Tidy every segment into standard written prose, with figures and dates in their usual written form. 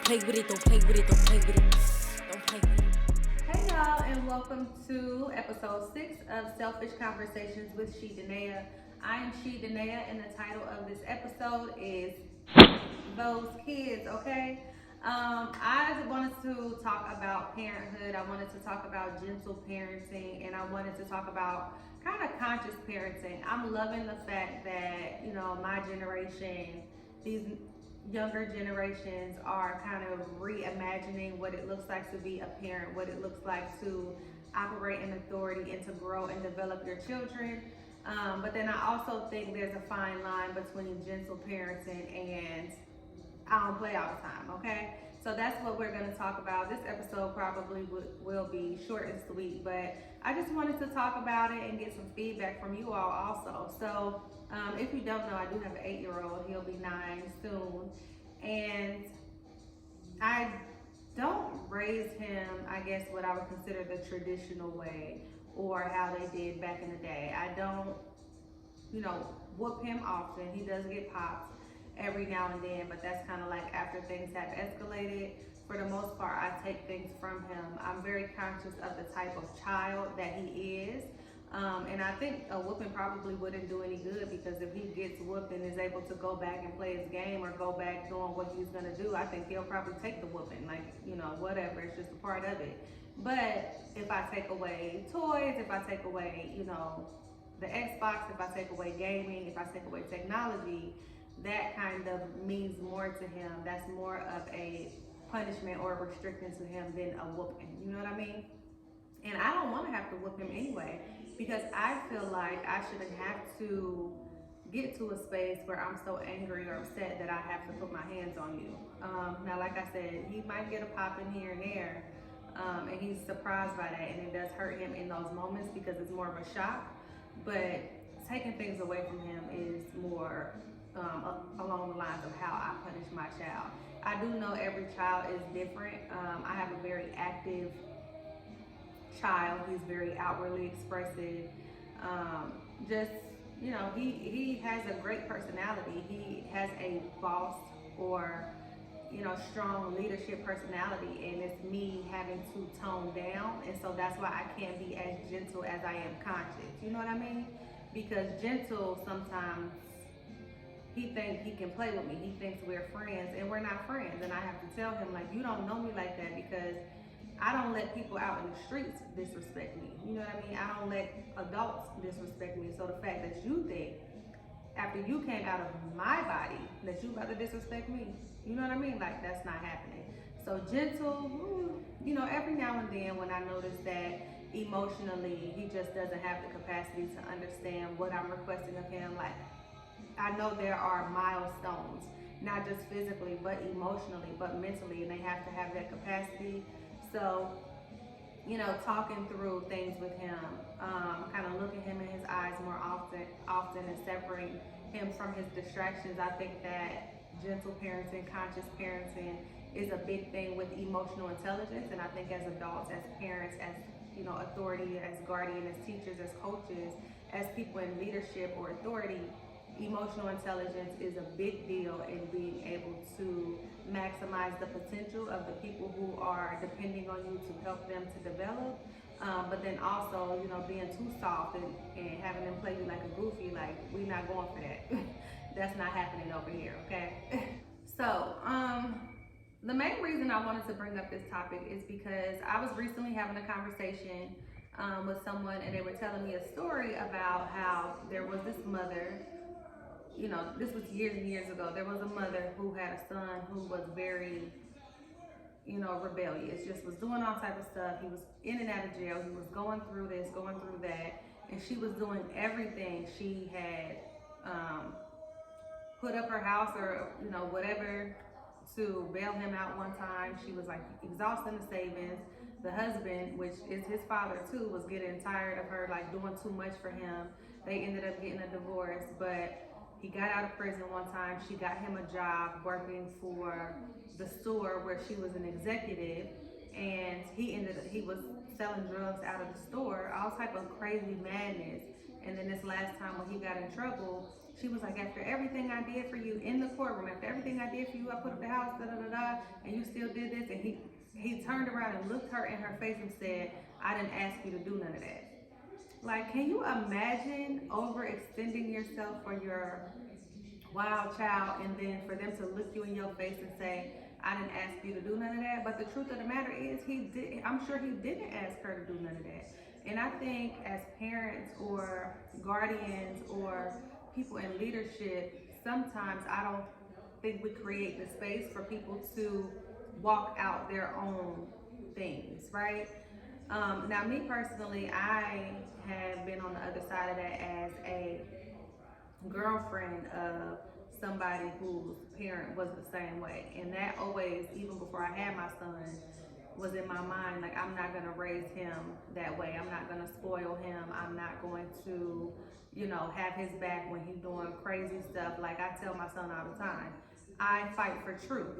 play with it, don't play with it, don't play with it. Don't play with it. Hey y'all, and welcome to episode 6 of Selfish Conversations with Dannaya. I am Dannaya, and the title of this episode is Those Kids, okay? I wanted to talk about parenthood, I wanted to talk about gentle parenting, and I wanted to talk about kind of conscious parenting. I'm loving the fact that, my generation, these younger generations are kind of reimagining what it looks like to be a parent, what it looks like to operate in authority and to grow and develop your children. But then I also think there's a fine line between gentle parenting and I don't play all the time, okay? So that's what we're going to talk about. This episode probably will be short and sweet, but I just wanted to talk about it and get some feedback from you all also. So if you don't know, I do have an 8-year-old. He'll be 9 soon. And I don't raise him, I guess, what I would consider the traditional way or how they did back in the day. I don't, whoop him often. He does get popped every now and then, but that's kind of like after things have escalated. For the most part, I take things from him. I'm very conscious of the type of child that he is. And I think a whooping probably wouldn't do any good, because if he gets whooped and is able to go back and play his game or go back doing what he's gonna do, I think he'll probably take the whooping, like, whatever, it's just a part of it. But if I take away toys, if I take away, the Xbox, if I take away gaming, if I take away technology, that kind of means more to him. That's more of a punishment or a restriction to him than a whooping. You know what I mean? And I don't want to have to whoop him anyway, because I feel like I shouldn't have to get to a space where I'm so angry or upset that I have to put my hands on you. Now, like I said, he might get a pop in here and there, and he's surprised by that, and it does hurt him in those moments because it's more of a shock. But taking things away from him is more along the lines of how I punish my child. I do know every child is different. I have a very active child. He's very outwardly expressive. Just, he has a great personality. He has a boss or, strong leadership personality, and it's me having to tone down. And so that's why I can't be as gentle as I am conscious. You know what I mean? Because gentle sometimes he thinks he can play with me. He thinks we're friends, and we're not friends. And I have to tell him, like, you don't know me like that, because I don't let people out in the streets disrespect me. You know what I mean? I don't let adults disrespect me. So the fact that you think, after you came out of my body, that you about to disrespect me, you know what I mean? Like, that's not happening. So gentle, every now and then when I notice that emotionally he just doesn't have the capacity to understand what I'm requesting of him. Like, I know there are milestones, not just physically, but emotionally, but mentally, and they have to have that capacity. So, talking through things with him, kind of looking him in his eyes more often, and separating him from his distractions. I think that gentle parenting, conscious parenting is a big thing with emotional intelligence. And I think as adults, as parents, as authority, as guardian, as teachers, as coaches, as people in leadership or authority, emotional intelligence is a big deal in being able to maximize the potential of the people who are depending on you to help them to develop. But then also, being too soft and having them play you like a goofy, like, we're not going for that. That's not happening over here, okay? So, the main reason I wanted to bring up this topic is because I was recently having a conversation with someone, and they were telling me a story about how there was this mother. This was years and years ago. There was a mother who had a son who was very, rebellious, just was doing all type of stuff. He was in and out of jail. He was going through this, going through that, and she was doing everything. She had put up her house or, whatever to bail him out one time. She was like exhausting the savings. The husband, which is his father too, was getting tired of her like doing too much for him. They ended up getting a divorce, but he got out of prison one time. She got him a job working for the store where she was an executive, and he was selling drugs out of the store, all type of crazy madness. And then this last time when he got in trouble, She was like, after everything I did for you in the courtroom, after everything I did for you, I put up the house, da da da da, and you still did this. And he turned around and looked her in her face and said, I didn't ask you to do none of that. Like, can you imagine overextending yourself for your wild child and then for them to look you in your face and say, I didn't ask you to do none of that? But the truth of the matter is, I'm sure he didn't ask her to do none of that. And I think as parents or guardians or people in leadership, sometimes I don't think we create the space for people to walk out their own things, right? Now, me personally, I have been on the other side of that as a girlfriend of somebody whose parent was the same way. And that always, even before I had my son, was in my mind. Like, I'm not gonna raise him that way. I'm not gonna spoil him. I'm not going to, have his back when he's doing crazy stuff. Like I tell my son all the time, I fight for truth.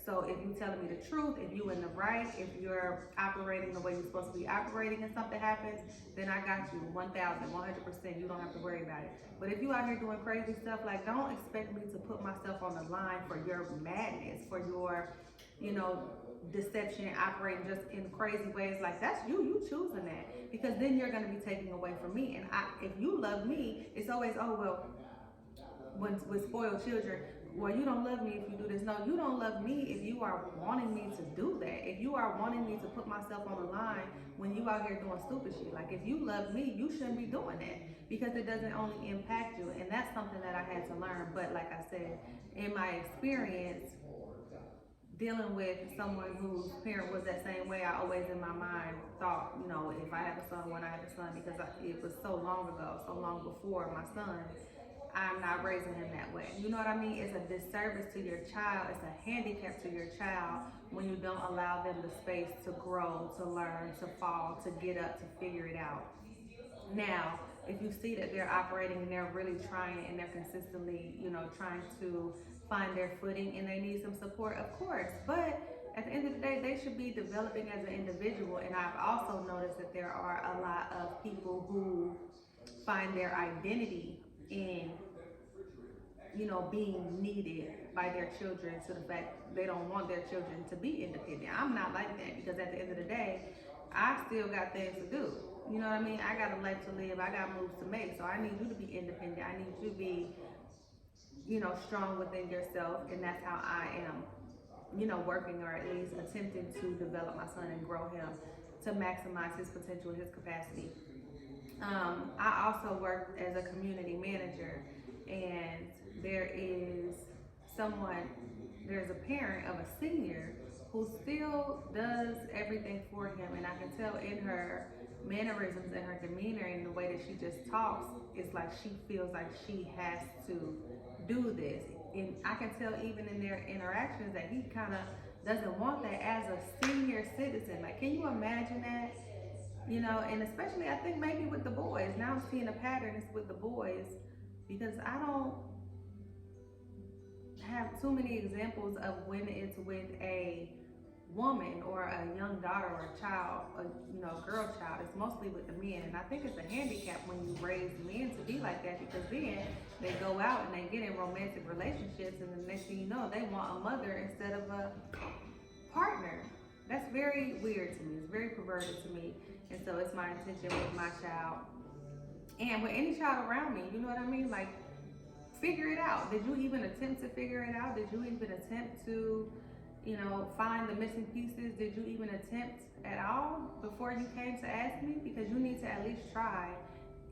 So if you telling me the truth, if you in the right, if you're operating the way you're supposed to be operating and something happens, then I got you 1,000, 100%. You don't have to worry about it. But if you out here doing crazy stuff, like, don't expect me to put myself on the line for your madness, for your, you know, deception, operating just in crazy ways. Like, that's you choosing that, because then you're going to be taking away from me. And if you love me, it's always, oh well, when with spoiled children, well, you don't love me if you do this. No, you don't love me if you are wanting me to do that. If you are wanting me to put myself on the line when you out here doing stupid shit. Like, if you love me, you shouldn't be doing that, because it doesn't only impact you. And that's something that I had to learn. But like I said, in my experience dealing with someone whose parent was that same way, I always in my mind thought, if I have a son, when I have a son, because it was so long ago, so long before my son, I'm not raising him that way. You know what I mean? It's a disservice to your child. It's a handicap to your child when you don't allow them the space to grow, to learn, to fall, to get up, to figure it out. Now, if you see that they're operating and they're really trying and they're consistently, trying to find their footing and they need some support, of course. But at the end of the day, they should be developing as an individual. And I've also noticed that there are a lot of people who find their identity in being needed by their children, to the fact they don't want their children to be independent. I'm not like that, because at the end of the day, I still got things to do. You know what I mean? I got a life to live. I got moves to make. So I need you to be independent. I need you to be, strong within yourself. And that's how I am, working, or at least attempting to develop my son and grow him to maximize his potential, his capacity. I also work as a community manager, and there is someone, there's a parent of a senior who still does everything for him, and I can tell in her mannerisms and her demeanor and the way that she just talks, it's like she feels like she has to do this. And I can tell even in their interactions that he kind of doesn't want that as a senior citizen. Like, can you imagine that? And especially I think maybe with the boys. Now I'm seeing a pattern is with the boys, because I don't have too many examples of when it's with a woman or a young daughter or a child, girl child. It's mostly with the men, and I think it's a handicap when you raise men to be like that, because then they go out and they get in romantic relationships, and the next thing you know, they want a mother instead of a partner. That's very weird to me. It's very perverted to me. And so it's my intention with my child and with any child around me. You know what I mean? Like, figure it out. Did you even attempt to figure it out? Did you even attempt to, find the missing pieces? Did you even attempt at all before you came to ask me? Because you need to at least try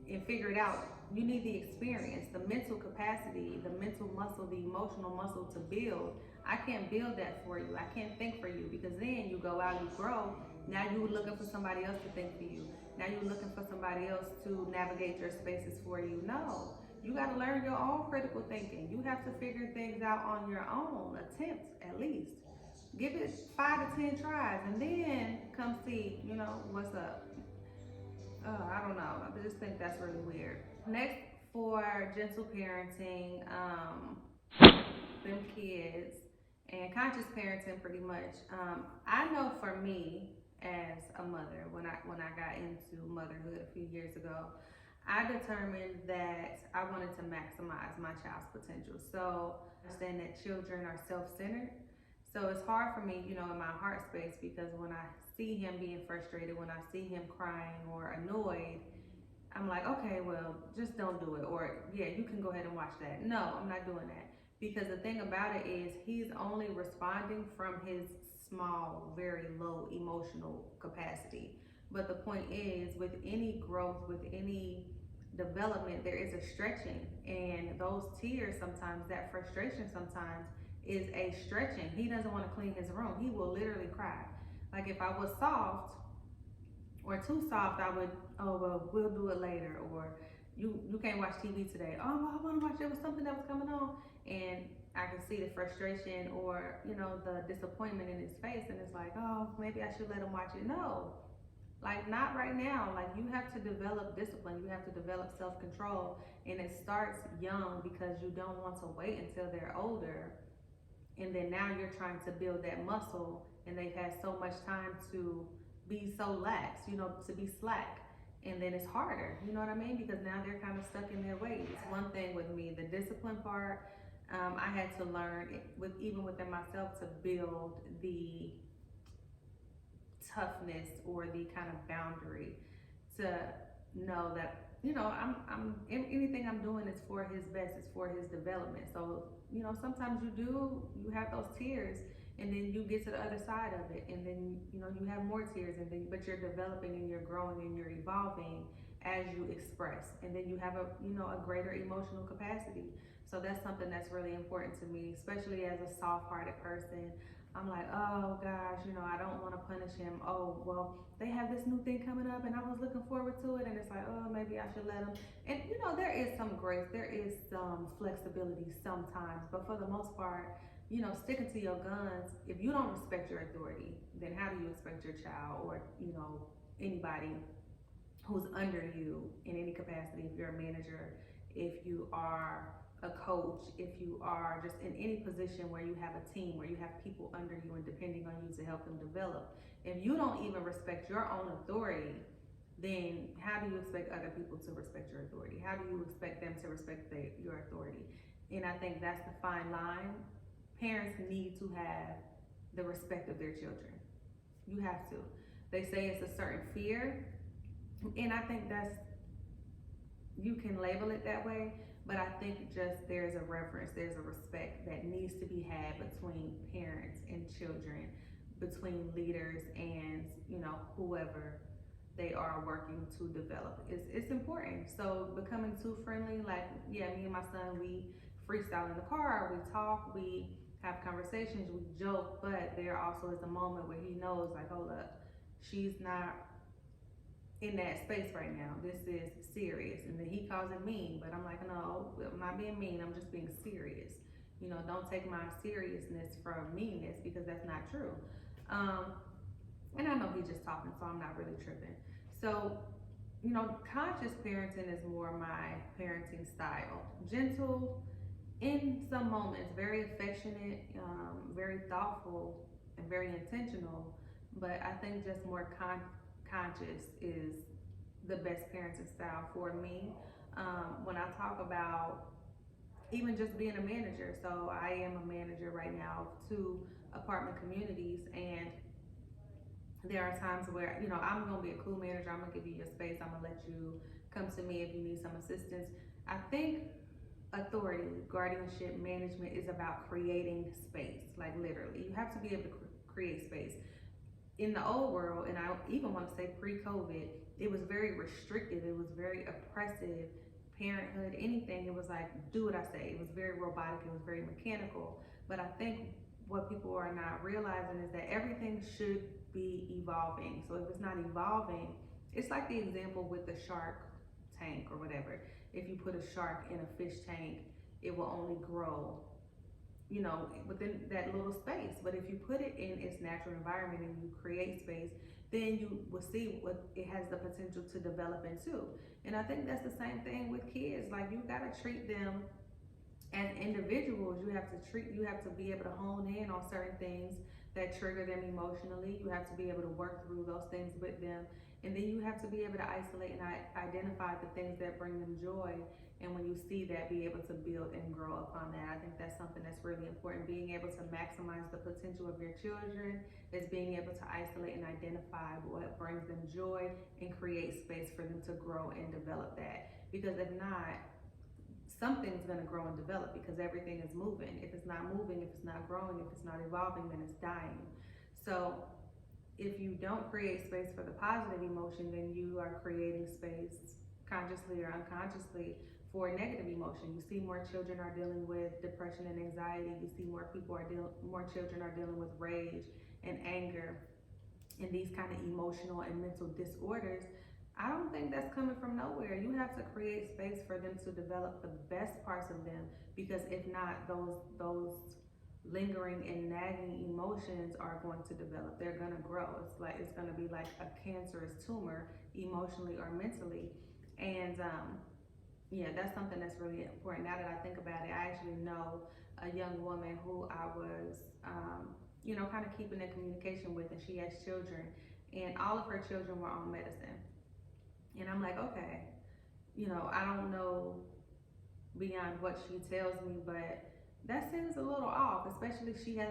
and figure it out. You need the experience, the mental capacity, the mental muscle, the emotional muscle to build. I can't build that for you. I can't think for you, because then you go out, you grow. Now you're looking for somebody else to think for you. Now you're looking for somebody else to navigate your spaces for you. No, you got to learn your own critical thinking. You have to figure things out on your own. Attempt, at least. Give it 5 to 10 tries, and then come see, what's up. I don't know. I just think that's really weird. Next, for gentle parenting, them kids, and conscious parenting, pretty much. I know for me as a mother, when I got into motherhood a few years ago, I determined that I wanted to maximize my child's potential. So I understand that children are self-centered. So it's hard for me, in my heart space, because when I see him being frustrated, when I see him crying or annoyed, I'm like, okay, well, just don't do it. Or, yeah, you can go ahead and watch that. No, I'm not doing that. Because the thing about it is, he's only responding from his small, very low emotional capacity. But the point is, with any growth, with any development, there is a stretching. And those tears sometimes, that frustration sometimes, is a stretching. He doesn't want to clean his room. He will literally cry. Like if I was soft, or too soft, I would, oh well, we'll do it later, or you can't watch TV today. Oh, well, I want to watch. There was something that was coming on, and I can see the frustration or the disappointment in his face, and it's like, oh, maybe I should let him watch it. No, like not right now. Like you have to develop discipline. You have to develop self control, and it starts young because you don't want to wait until they're older and then now you're trying to build that muscle and they've had so much time to be so lax, to be slack, and then it's harder, you know what I mean, because now they're kind of stuck in their ways. One thing with me, the discipline part, I had to learn with even within myself to build the toughness or the kind of boundary to know that anything I'm doing is for his best, it's for his development. So sometimes you have those tears, and then you get to the other side of it, and then you have more tears, and then but you're developing and you're growing and you're evolving as you express, and then you have a greater emotional capacity. So that's something that's really important to me, especially as a soft-hearted person. I'm like, oh gosh, I don't want to punish him. Oh, well, they have this new thing coming up and I was looking forward to it. And it's like, oh, maybe I should let him. And, there is some grace, there is some flexibility sometimes. But for the most part, sticking to your guns, if you don't respect your authority, then how do you expect your child or, anybody who's under you in any capacity, if you're a manager, if you are a coach, if you are just in any position where you have a team, where you have people under you and depending on you to help them develop. If you don't even respect your own authority, then how do you expect other people to respect your authority? How do you expect them to respect your authority? And I think that's the fine line. Parents need to have the respect of their children. You have to. They say it's a certain fear, and I think you can label it that way, but I think just there's a reverence, there's a respect that needs to be had between parents and children, between leaders and whoever they are working to develop. It's important. So becoming too friendly, like yeah, me and my son, we freestyle in the car, we talk, we have conversations, we joke, but there also is a moment where he knows, like, hold up, she's not in that space right now. This is serious. And then he calls it mean, but I'm like, no, I'm not being mean. I'm just being serious. Don't take my seriousness from meanness, because that's not true. And I know he's just talking, so I'm not really tripping. So, conscious parenting is more my parenting style. Gentle in some moments, very affectionate, very thoughtful, and very intentional. But I think just more conscious is the best parenting style for me. When I talk about even just being a manager, so I am a manager right now of 2 apartment communities, and there are times where I'm gonna be a cool manager. I'm gonna give you your space. I'm gonna let you come to me if you need some assistance. I think authority, guardianship, management is about creating space. Like literally, you have to be able to create space. In the old world, and I even want to say pre-COVID, it was very restrictive. It was very oppressive. Parenthood, anything, it was like, do what I say. It was very robotic. It was very mechanical. But I think what people are not realizing is that everything should be evolving. So if it's not evolving, it's like the example with the shark tank or whatever. If you put a shark in a fish tank, it will only grow within that little space. But if you put it in its natural environment and you create space, then you will see what it has the potential to develop into. And I think that's the same thing with kids. Like you gotta treat them as individuals. You have to be able to hone in on certain things that trigger them emotionally. You have to be able to work through those things with them. And then you have to be able to isolate and identify the things that bring them joy. And when you see that, be able to build and grow upon that. I think that's something that's really important. Being able to maximize the potential of your children is being able to isolate and identify what brings them joy and create space for them to grow and develop that. Because if not, something's going to grow and develop because everything is moving. If it's not moving, if it's not growing, if it's not evolving, then it's dying. So if you don't create space for the positive emotion, then you are creating space consciously or unconsciously for negative emotion. You see more children are dealing with depression and anxiety. You see more more children are dealing with rage and anger and these kind of emotional and mental disorders. I don't think that's coming from nowhere. You have to create space for them to develop the best parts of them, because if not, those lingering and nagging emotions are going to develop. They're going to grow. It's going to be like a cancerous tumor, emotionally or mentally. And yeah, that's something that's really important. Now that I think about it, I actually know a young woman who I was, kind of keeping in communication with, and she has children, and all of her children were on medicine. And I'm like, okay, I don't know beyond what she tells me, but that seems a little off, especially she has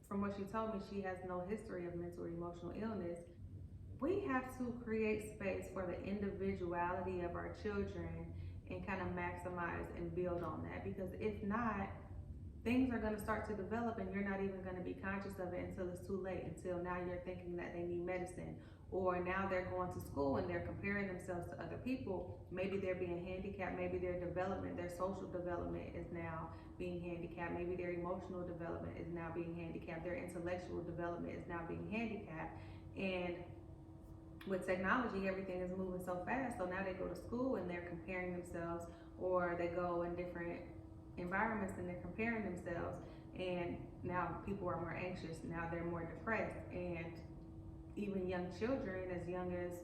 from what she told me, she has no history of mental or emotional illness. We have to create space for the individuality of our children and kind of maximize and build on that, because if not, things are going to start to develop and you're not even going to be conscious of it until it's too late, until now you're thinking that they need medicine, or now they're going to school and they're comparing themselves to other people. Maybe they're being handicapped, maybe their social development is now being handicapped, maybe their emotional development is now being handicapped, their intellectual development is now being handicapped. And with technology, everything is moving so fast, so now they go to school and they're comparing themselves, or they go in different environments and they're comparing themselves, and now people are more anxious, now they're more depressed. And even young children as young as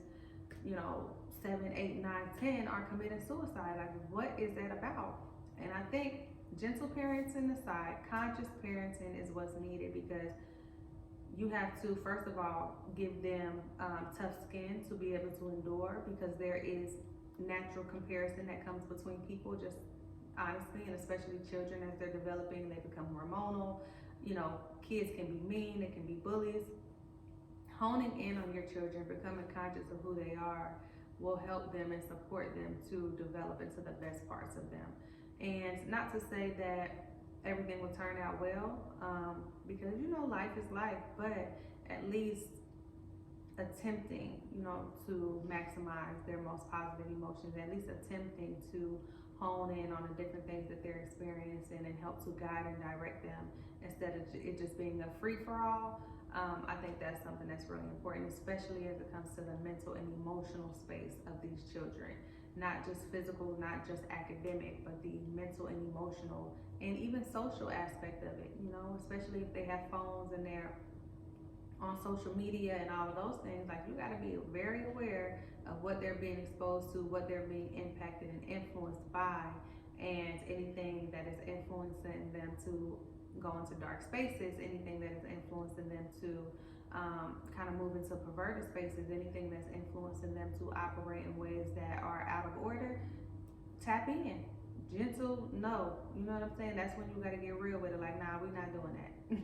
7, 8, 9, 10 are committing suicide. Like, what is that about? And I think gentle parenting aside, conscious parenting is what's needed, because you have to, first of all, give them tough skin to be able to endure, because there is natural comparison that comes between people, just honestly, and especially children as they're developing, they become hormonal. Kids can be mean, they can be bullies. Honing in on your children, becoming conscious of who they are, will help them and support them to develop into the best parts of them. And not to say that everything will turn out well, because life is life, but at least attempting, to maximize their most positive emotions, at least attempting to hone in on the different things that they're experiencing and help to guide and direct them, instead of it just being a free-for-all. I think that's something that's really important, especially as it comes to the mental and emotional space of these children. Not just physical, not just academic, but the mental and emotional and even social aspect of it, especially if they have phones and they're on social media and all of those things. Like, you got to be very aware of what they're being exposed to, what they're being impacted and influenced by, and anything that is influencing them to go into dark spaces, anything that is influencing them to kind of move into perverted spaces, anything that's influencing them to operate in ways that are out of order. Tap in. Gentle, no. You know what I'm saying? That's when you got to get real with it. Like, nah, we're not doing that.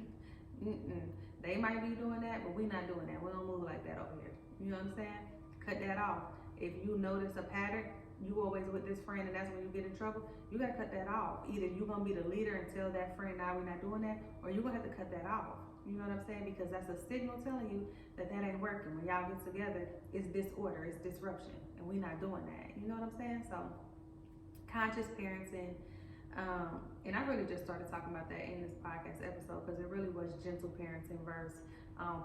They might be doing that, but we're not doing that. We don't move like that over here. You know what I'm saying? Cut that off. If you notice a pattern, you always with this friend and that's when you get in trouble, you gotta cut that off. Either you're gonna be the leader and tell that friend, nah, we're not doing that, or you're gonna have to cut that off. You know what I'm saying? Because that's a signal telling you that ain't working. When y'all get together, it's disorder, it's disruption, and we're not doing that. You know what I'm saying? So, conscious parenting. And I really just started talking about that in this podcast episode, because it really was gentle parenting versus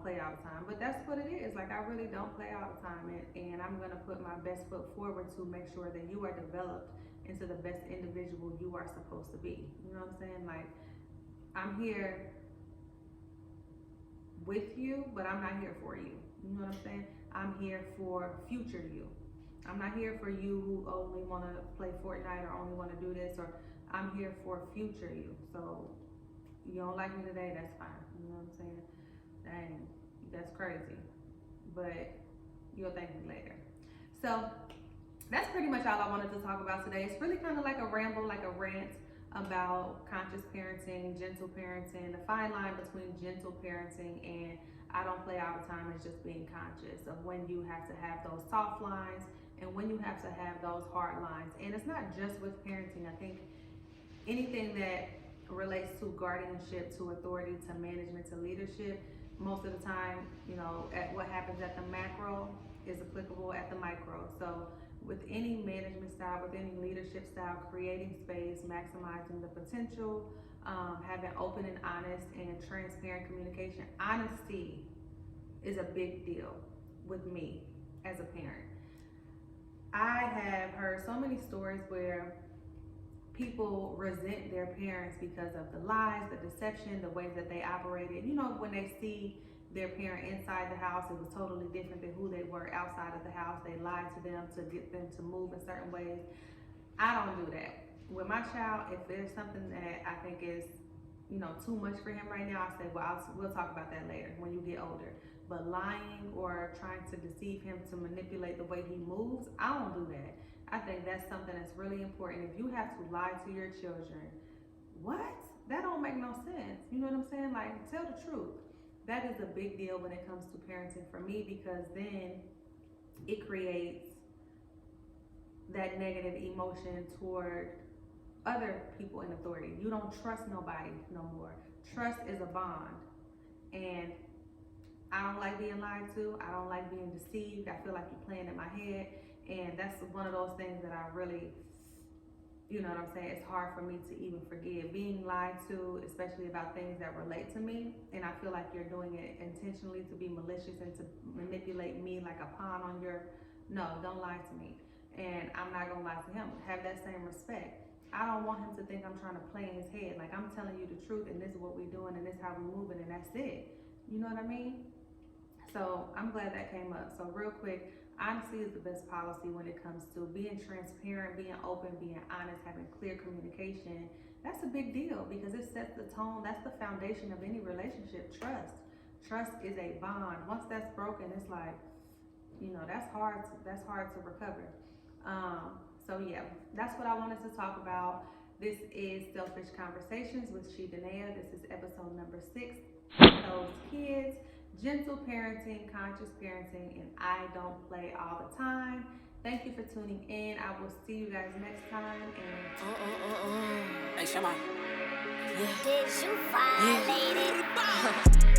play all the time. But that's what it is. Like, I really don't play all the time, and I'm gonna put my best foot forward to make sure that you are developed into the best individual you are supposed to be. You know what I'm saying? Like, I'm here with you, but I'm not here for you. You know what I'm saying? I'm here for future you. I'm not here for you who only want to play Fortnite or only want to do this, or I'm here for future you. So You don't like me today, that's fine. You know what I'm saying? Dang, that's crazy. But you'll thank me later. So that's pretty much all I wanted to talk about today. It's really kind of like a ramble, like a rant about conscious parenting, gentle parenting, the fine line between gentle parenting and I don't play all the time is just being conscious of when you have to have those soft lines and when you have to have those hard lines. And it's not just with parenting. I think anything that relates to guardianship, to authority, to management, to leadership, most of the time, at what happens at the macro is applicable at the micro. So with any management style, with any leadership style, creating space, maximizing the potential, having open and honest and transparent communication. Honesty is a big deal with me as a parent. I have heard so many stories where people resent their parents because of the lies, the deception, the ways that they operated. When they see their parent inside the house, it was totally different than who they were outside of the house. They lied to them to get them to move in certain ways. I don't do that. With my child, if there's something that I think is, too much for him right now, I say, well, we'll talk about that later when you get older. But lying or trying to deceive him to manipulate the way he moves, I don't do that. I think that's something that's really important. If you have to lie to your children, what? That don't make no sense. You know what I'm saying? Like, tell the truth. That is a big deal when it comes to parenting for me, because then it creates that negative emotion toward other people in authority. You don't trust nobody no more. Trust is a bond. And I don't like being lied to. I don't like being deceived. I feel like you're playing in my head. And that's one of those things that I really, you know what I'm saying, it's hard for me to even forgive. Being lied to, especially about things that relate to me, and I feel like you're doing it intentionally to be malicious and to manipulate me like a pawn on your, no, don't lie to me. And I'm not gonna lie to him. Have that same respect. I don't want him to think I'm trying to play in his head. Like, I'm telling you the truth, and this is what we're doing, and this is how we're moving, and that's it. You know what I mean? So I'm glad that came up. So real quick, honesty is the best policy when it comes to being transparent, being open, being honest, having clear communication. That's a big deal because it sets the tone. That's the foundation of any relationship. Trust is a bond. Once that's broken, it's like, that's hard to recover. So yeah, that's what I wanted to talk about. This is Selfish Conversations with Dannaya. This is episode number 6. Those kids. Gentle parenting, conscious parenting, and I don't play all the time. Thank you for tuning in. I will see you guys next time. And Hey, Shama. Did you violate it?